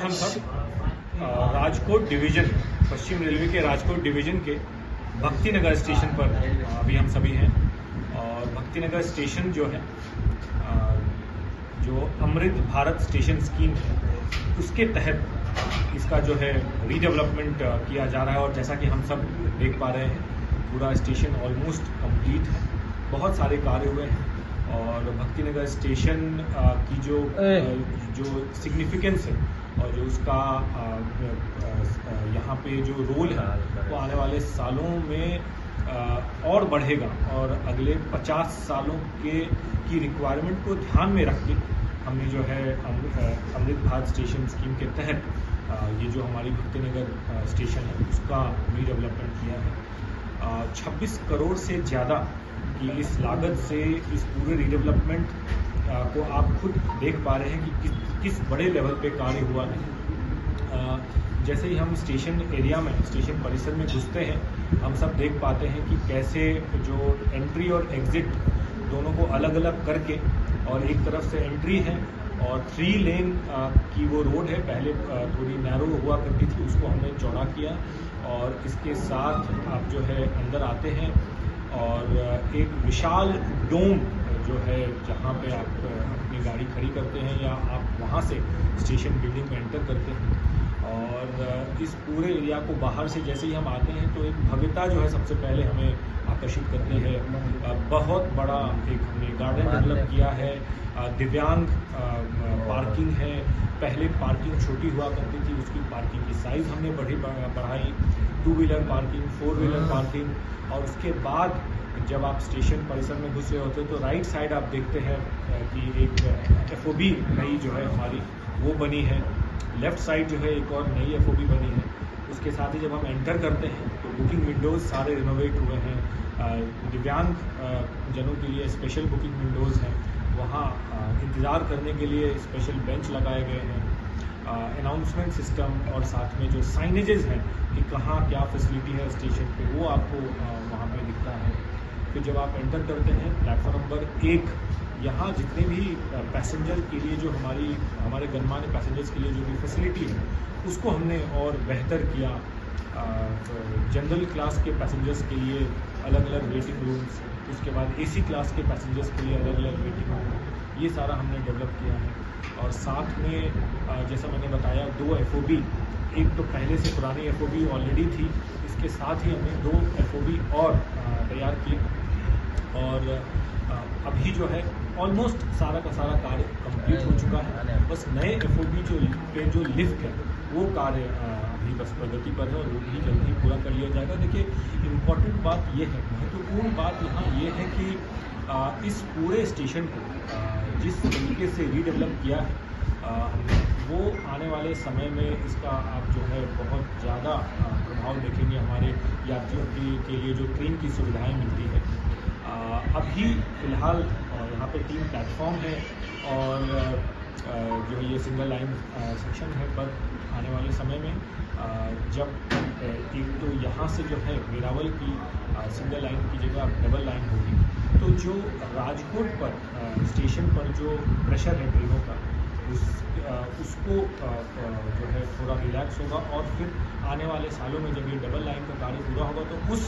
हम सब राजकोट डिवीज़न, पश्चिम रेलवे के राजकोट डिवीज़न के भक्ति नगर स्टेशन पर अभी हम सभी हैं। और भक्ति नगर स्टेशन जो है, जो अमृत भारत स्टेशन स्कीम है, उसके तहत इसका जो है रीडेवलपमेंट किया जा रहा है। और जैसा कि हम सब देख पा रहे हैं, पूरा स्टेशन ऑलमोस्ट कंप्लीट है, बहुत सारे कार्य हुए हैं। और भक्ति नगर स्टेशन की जो सिग्निफिकेंस है और जो उसका यहाँ पे जो रोल है, वो आने वाले सालों में और बढ़ेगा। और अगले 50 सालों की रिक्वायरमेंट को ध्यान में रख के हमने जो है अमृत भारत स्टेशन स्कीम के तहत ये जो हमारी भक्ति नगर स्टेशन है, उसका रीडेवलपमेंट किया है। 26 करोड़ से ज़्यादा कि इस लागत से इस पूरे रीडेवलपमेंट को आप खुद देख पा रहे हैं कि किस बड़े लेवल पे कार्य हुआ है। जैसे ही हम स्टेशन एरिया में, स्टेशन परिसर में घुसते हैं, हम सब देख पाते हैं कि कैसे जो एंट्री और एग्ज़िट दोनों को अलग अलग करके, और एक तरफ से एंट्री है और 3 लेन की वो रोड है, पहले थोड़ी नैरो हुआ करती थी, उसको हमने चौड़ा किया। और इसके साथ आप जो है अंदर आते हैं और एक विशाल डोम जो है, जहाँ पे आप अपनी गाड़ी खड़ी करते हैं या आप वहाँ से स्टेशन बिल्डिंग में एंटर करते हैं। और इस पूरे एरिया को बाहर से जैसे ही हम आते हैं तो एक भव्यता जो है सबसे पहले हमें आकर्षित करती है। बहुत बड़ा एक हमने गार्डन डेवलप किया है, दिव्यांग पार्किंग है। पहले पार्किंग छोटी हुआ करती थी, उसकी पार्किंग की साइज़ हमने बढ़ाई, 2 व्हीलर पार्किंग, 4 व्हीलर पार्किंग। और उसके बाद जब आप स्टेशन परिसर में घुस रहे होते हैं तो राइट साइड आप देखते हैं कि एक FOB नई जो है हमारी वो बनी है। लेफ़्ट साइड जो है एक और नई FOB बनी है। उसके साथ ही जब हम एंटर करते हैं तो बुकिंग विंडोज़ सारे रिनोवेट हुए हैं। दिव्यांग जनों के लिए स्पेशल बुकिंग विंडोज़ हैं, वहाँ इंतज़ार करने के लिए स्पेशल बेंच लगाए गए हैं। अनाउंसमेंट सिस्टम और साथ में जो साइनेजेस हैं कि कहाँ क्या फैसिलिटी है स्टेशन पे, वो आपको वहाँ पे दिखता है। फिर जब आप एंटर करते हैं प्लेटफॉर्म नंबर 1, यहाँ जितने भी पैसेंजर के लिए जो हमारे गणमान्य पैसेंजर्स के लिए जो भी फैसिलिटी है, उसको हमने और बेहतर किया। जनरल क्लास के पैसेंजर्स के लिए अलग अलग वेटिंग रूम्स, उसके बाद AC क्लास के पैसेंजर्स के लिए अलग अलग वेटिंग रूम, ये सारा हमने डेवलप किया है। और साथ में जैसा मैंने बताया 2 FOB, एक तो पहले से पुरानी FOB ऑलरेडी थी, इसके साथ ही हमने 2 FOB और तैयार किए। और अभी जो है ऑलमोस्ट सारा का सारा कार्य कंप्लीट हो चुका है। बस नए FOB जो लिफ्ट है, वो कार्य अभी बस प्रगति पर है और वो भी जल्द ही पूरा कर लिया जाएगा। देखिए, इम्पॉर्टेंट बात ये है, महत्वपूर्ण बात यहाँ ये है कि इस पूरे स्टेशन को जिस तरीके से रीडेवलप किया है, वो आने वाले समय में इसका आप जो है बहुत ज़्यादा प्रभाव देखेंगे हमारे यात्रियों के लिए जो ट्रेन की सुविधाएं मिलती है। अभी फ़िलहाल यहाँ पे 3 प्लेटफॉर्म है और जो ये सिंगल लाइन सेक्शन है, पर आने वाले समय में जब एक तो यहाँ से जो है वेरावल की सिंगल लाइन की जगह डबल लाइन होगी, तो जो राजकोट पर स्टेशन पर जो प्रेशर है ट्रेनों का, उसको जो है थोड़ा रिलैक्स होगा। और फिर आने वाले सालों में जब ये डबल लाइन का कार्य पूरा होगा तो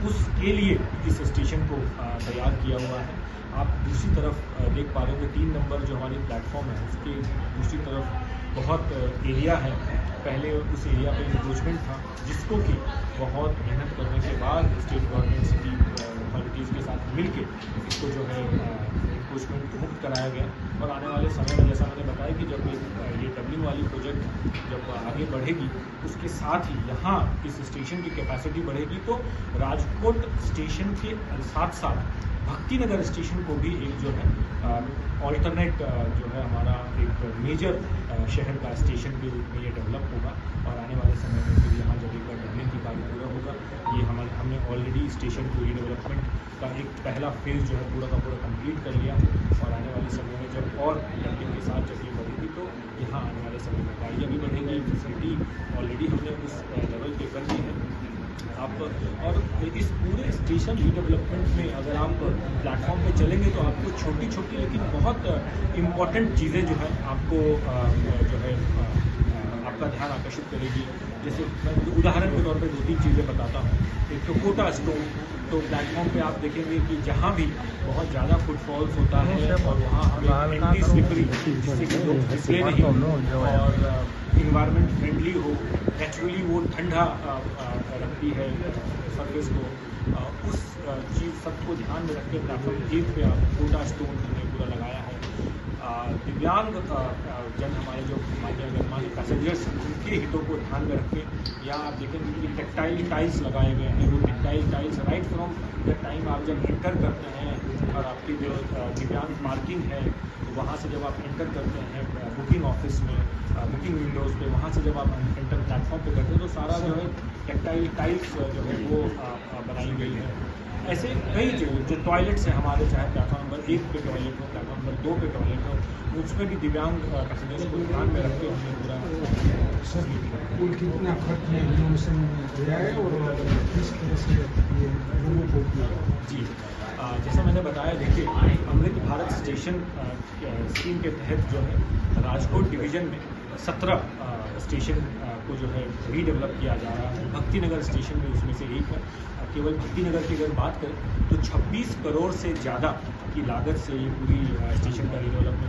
उसके लिए इस स्टेशन को तैयार किया हुआ है। आप दूसरी तरफ देख पा रहे हो कि 3 नंबर जो हमारी प्लेटफॉर्म है, उसके दूसरी तरफ बहुत एरिया है। पहले उस एरिया पे इंक्रोचमेंट था, जिसको कि बहुत मेहनत करने के बाद स्टेट गवर्नमेंट, सिटी अथॉरिटीज़ के साथ मिलके इसको जो है इंक्रोचमेंट मुक्त कराया गया। और आने वाले समय में जैसा मैंने बताया कि जब ये डबलिंग वाली प्रोजेक्ट जब आगे बढ़ेगी, उसके साथ ही यहाँ इस स्टेशन की कैपेसिटी बढ़ेगी, तो राजकोट स्टेशन के साथ साथ भक्ति नगर स्टेशन को भी एक जो है ऑल्टरनेट जो है हमारा एक मेजर शहर का स्टेशन के रूप में ये डेवलप होगा। और आने वाले समय में फिर यहाँ जब एक बार डबलिंग की कार्य पूरा होगा, ये हमने ऑलरेडी स्टेशन को रीडेवलपमेंट का एक पहला फेज़ जो है पूरा का पूरा कंप्लीट कर लिया। और आने वाले समय में जब और डबलिंग के साथ जब ये बढ़ेगी, तो यहाँ आने वाले समय में गाड़ियाँ भी बढ़ेंगी, फैसिलिटी ऑलरेडी हमने उस लेवल पे कर दी है। आप और इस पूरे स्टेशन रीडेवलपमेंट में अगर आप प्लेटफॉर्म पे चलेंगे तो आपको छोटी छोटी लेकिन बहुत इम्पॉर्टेंट चीज़ें जो है आपको जो है आकर्षित करेगी। जैसे मैं उदाहरण के तौर पे 2-3 चीज़ें बताता हूँ। एक तो कोटा स्टोन, तो प्लेटफॉर्म पे आप देखेंगे कि जहाँ भी बहुत ज़्यादा फुटफॉल्स होता है और वहाँ हमें एंटी स्लिपरी, जिससे कि लोग फिसले नहीं और इन्वायरमेंट फ्रेंडली हो, नेचुरली वो ठंडा रखती है सरफेस को, उस चीज़ सबको ध्यान में रख के प्लेटफॉर्म 1 पे आप कोटा स्टोन हमने पूरा लगाया है। दिव्यांग जन हमारे जो गणमान्य पैसेंजर्स, उनके हितों को ध्यान में रखें। या आप देखेंगे कि टेक्टाइल टाइल्स लगाए गए हैं। वो tactile tiles right from the time आप जब एंटर करते हैं और आपकी जो दिव्यांग पार्किंग है, तो वहाँ से जब आप एंटर करते हैं बुकिंग ऑफिस में, बुकिंग विंडोज़ पे, वहाँ से जब आप एंटर प्लेटफॉर्म पे करते हैं, तो सारा जो है टेक्टाइल टाइल्स जो है वो बनाई गई है। ऐसे कई जो टॉयलेट्स हैं हमारे, चाहे प्लेटफॉर्म नंबर 1 पे टॉयलेट हो, प्लेटफॉर्म नंबर 2 पे टॉयलेट हो, उसमें भी दिव्यांग पैसेंजर्स को ध्यान में रख के हमने पूरा। सर, कुल कितना खर्च रिनोवेशन में गया है और किस तरह से ये लोगों को किया? जी, जैसा मैंने बताया, देखिए अमृत भारत स्टेशन स्कीम के तहत जो है राजकोट डिवीज़न में 17 स्टेशन को जो है रीडेवलप किया जा रहा है। भक्ति नगर स्टेशन भी उसमें से एक है। केवल भक्ति नगर की अगर बात करें तो 26 करोड़ से ज़्यादा की लागत से ये पूरी स्टेशन का रीडेवलपमेंट